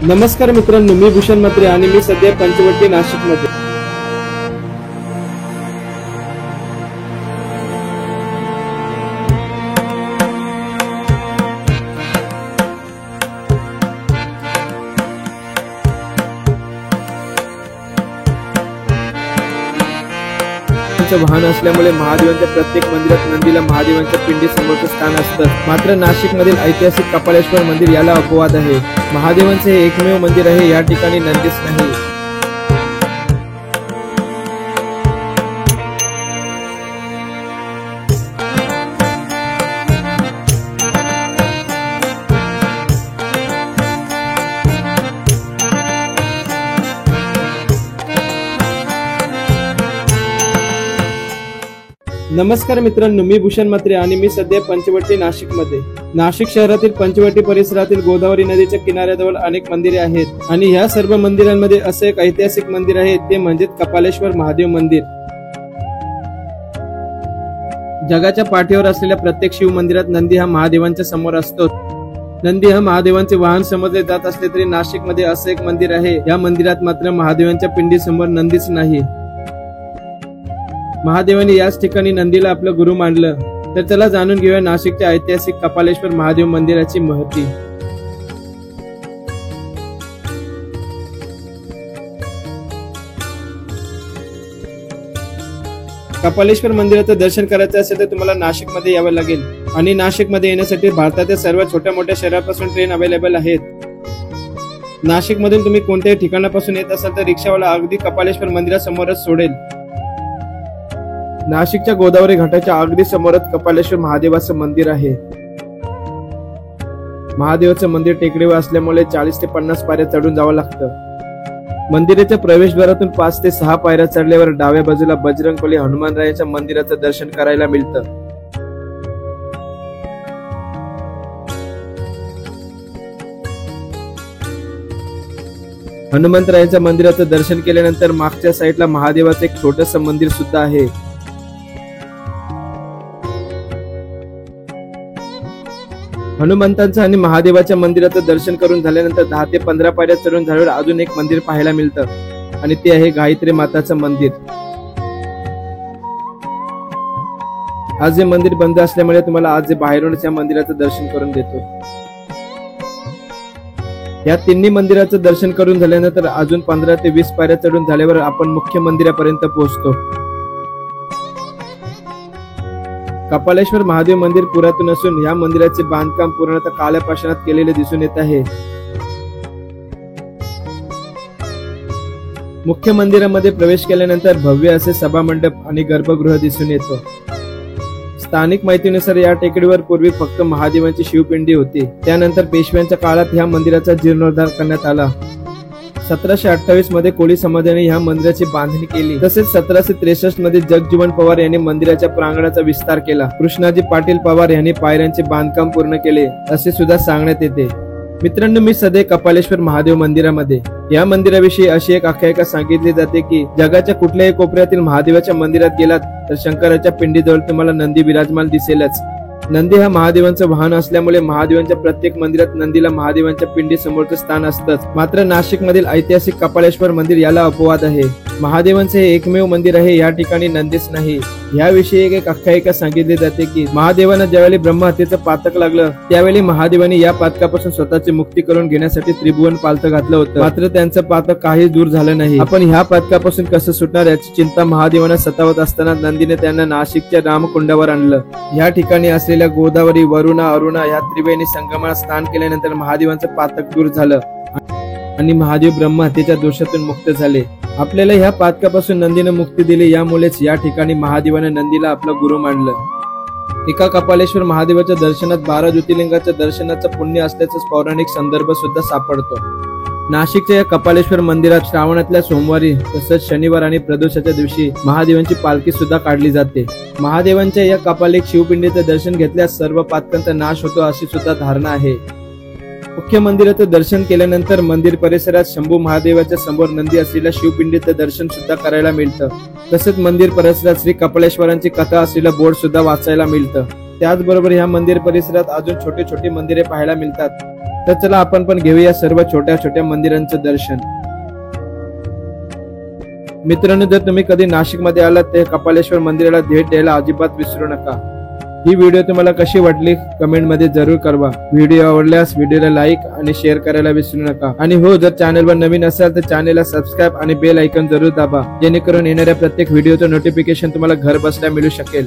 नमस्कार मित्रांनो, मी भूषण म्हात्रे आणि मी सध्या पंचवटी नाशिक मध्ये. वाहन असल्यामुळे महादेवांच्या प्रत्येक मंदिरात नंदीला महादेवांच्या पिंडी समोरचं स्थान असतं. मात्र नाशिक मधील ऐतिहासिक कपालेश्वर मंदिर याला अपवाद आहे. महादेवांचे हे एकमेव मंदिर आहे. या ठिकाणी नंदीच नाही. नमस्कार मित्रांनो, मी भूषण म्हात्रे आणि मी सध्या पंचवटी नाशिक मध्ये. नाशिक शहरातील पंचवटी परिसरातील गोदावरी नदीच्या किनाऱ्याजवळ अनेक मंदिरे आहेत आणि ह्या सर्व मंदिरांमध्ये असे एक ऐतिहासिक मंदिर आहे, ते म्हणजे कपालेश्वर महादेव मंदिर. जगाच्या पाठीवर असलेल्या प्रत्येक शिव मंदिरात नंदी हा महादेवांच्या समोर असतो. नंदी हा महादेवांचे वाहन समजले जात असले तरी नाशिक मध्ये असे एक मंदिर आहे. या मंदिरात मात्र महादेवांच्या पिंडी समोर नंदीच नाही. महादेवाने याच ठिकाणी नंदीला आपलं गुरु मानलं. तर चला जाणून घेऊया नाशिकच्या ऐतिहासिक कपालेश्वर महादेव मंदिराची महती. कपालेश्वर मंदिराचं दर्शन करायचं असेल तर तुम्हाला नाशिक मध्ये यावं लागेल आणि नाशिक मध्ये येण्यासाठी भारतातील सर्व छोट्या मोठ्या शहरापासून ट्रेन अवेलेबल आहेत. नाशिक मधून तुम्ही कोणत्याही ठिकाणापासून येत असाल तर रिक्षावाला अगदी कपालेश्वर मंदिरासमोरच सोडेल. नाशिकच्या गोदावरी घाटाच्या अगदी समोरच कपालेश्वर महादेवाचं मंदिर आहे. महादेवाचं मंदिर टेकडीवर असल्यामुळे 40 ते 50 पायऱ्या चढून जावं लागतं. मंदिराच्या प्रवेशद्वारातून 5 ते 6 पायऱ्या चढल्यावर डाव्या बाजूला बजरंगबली हनुमानरायाच्या मंदिराचं दर्शन करायला मिळतं. हनुमंतरायांच्या मंदिराचं दर्शन केल्यानंतर मागच्या साईडला महादेवाचं एक छोटंसं मंदिर सुद्धा आहे. हनुमंतांचं आणि महादेवाच्या मंदिराचं दर्शन करून झाल्यानंतर 10 ते 15 पायऱ्या चढून झाल्यावर अजून एक मंदिर पाहायला मिळतं आणि ते आहे गायत्री माताचं मंदिर. आज हे मंदिर बंद असल्यामुळे तुम्हाला आज बाहेरूनच या मंदिराचं दर्शन करून देतो. या तिन्ही मंदिराचं दर्शन करून झाल्यानंतर अजून 15 ते 20 पायऱ्या चढून झाल्यावर आपण मुख्य मंदिरापर्यंत पोहोचतो. कपालेश्वर महादेव मंदिर पुरातन असून या मंदिराचे बांधकाम पूर्णतः काळ्या पाषाणात केलेले दिसून येत आहे. मुख्य मंदिरामध्ये प्रवेश केल्यानंतर भव्य असे सभामंडप आणि गर्भगृह दिसून येतो. स्थानिक माहितीनुसार या टेकडीवर पूर्वी फक्त महादेवांची शिवपिंडी होती. त्यानंतर पेशव्यांच्या काळात ह्या मंदिराचा जीर्णोद्धार करण्यात आला. 1728 मध्ये कोळी समाजाने ह्या मंदिराची बांधणी केली. तसेच 1763 मध्ये जगजीवन पवार यांनी मंदिराच्या प्रांगणाचा विस्तार केला. कृष्णाजी पाटील पवार यांनी पायऱ्यांचे बांधकाम पूर्ण केले असे सुद्धा सांगण्यात येते. मित्रांनो, मी सध्या कपालेश्वर महादेव मंदिरामध्ये. या मंदिराविषयी अशी एक आख्यायिका सांगितली जाते की जगाच्या कुठल्याही कोपऱ्यातील महादेवाच्या मंदिरात गेलात तर शंकराच्या पिंडीजवळ तुम्हाला नंदी विराजमान दिसेलच. नंदी हा महादेवांचं वाहन असल्यामुळे महादेवांच्या प्रत्येक मंदिरात नंदीला महादेवांच्या पिंडी समोरचं स्थान असतंच. मात्र नाशिक मधील ऐतिहासिक कपालेश्वर मंदिर याला अपवाद आहे. महादेवांचे हे एकमेव मंदिर आहे. या ठिकाणी नंदीच नाही. याविषयी एक आख्यायिका सांगितली जाते की महादेवांना ज्यावेळी ब्रह्महत्येचं पातक लागलं त्यावेळी महादेवांनी या पातकापासून स्वतःची मुक्ती करून घेण्यासाठी त्रिभुवन पालथं घातलं होतं. मात्र त्यांचं पातक काही दूर झालं नाही. आपण ह्या पातकापासून कसं सुटणार याची चिंता महादेवांना सतावत असताना नंदीने त्यांना नाशिकच्या रामकुंडावर आणलं. या ठिकाणी असलेल्या गोदावरी, वरुणा, अरुणा या त्रिवेणी संगमात स्नान केल्यानंतर महादेवांचं पातक दूर झालं आणि महादेव ब्रह्महत्येच्या दोषातून मुक्त झाले. आपल्याला ह्या पातकापासून नंदीने मुक्ती दिली. यामुळेच या ठिकाणी महादेवाने नंदीला आपला गुरु मानलं. एका कपालेश्वर महादेवाच्या दर्शनात 12 ज्योतिर्लिंगाच्या दर्शनाचं पुण्य असल्याचा पौराणिक संदर्भ सुद्धा सापडतो. नाशिकच्या या कपालेश्वर मंदिरात श्रावणातल्या सोमवारी तसंच शनिवार आणि प्रदोषाच्या दिवशी महादेवांची पालखी सुद्धा काढली जाते. महादेवांच्या या कपालिक शिवपिंडीचं दर्शन घेतल्यास सर्व पातकांचा नाश होतो अशी सुद्धा धारणा आहे. मुख्य मंदिराचं दर्शन केल्यानंतर मंदिर परिसरात शंभू महादेवाच्या समोर नंदी असलेल्या शिवपिंडीचं दर्शन सुद्धा करायला मिळतं. तसेच मंदिर परिसरात श्री कपालेश्वरांची कथा असलेलं बोर्ड सुद्धा वाचायला मिळतं. त्याचबरोबर ह्या मंदिर परिसरात अजून छोटे छोटे मंदिरे पाहायला मिळतात। तर चला आपण पण घेऊया सर्व छोट्या छोट्या मंदिरांचं दर्शन। मित्रांनो, जर तुम्ही कधी नाशिक मध्ये आलात तर कपालेश्वर मंदिराला भेट द्यायला अजिबात विसरू नका। ही व्हिडिओ तुम्हाला कशी वाटली कमेंट मध्ये जरूर कळवा। व्हिडिओ आवडल्यास व्हिडिओला लाईक आणि शेअर करायला विसरू नका। आणि हो, जर चॅनलवर नवीन असाल तर चॅनलला सबस्क्राईब आणि बेल आयकॉन जरूर दाबा, जेणेकरून येणाऱ्या प्रत्येक व्हिडिओचं नोटिफिकेशन तुम्हाला घर बसल्या मिळू शकेल।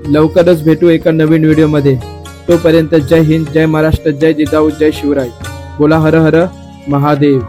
लवकरच भेटू एका नवीन व्हिडिओ मध्ये। तोपर्यंत जय हिंद, जय महाराष्ट्र, जय जिजाऊ, जय शिवराय। बोला हर हर महादेव।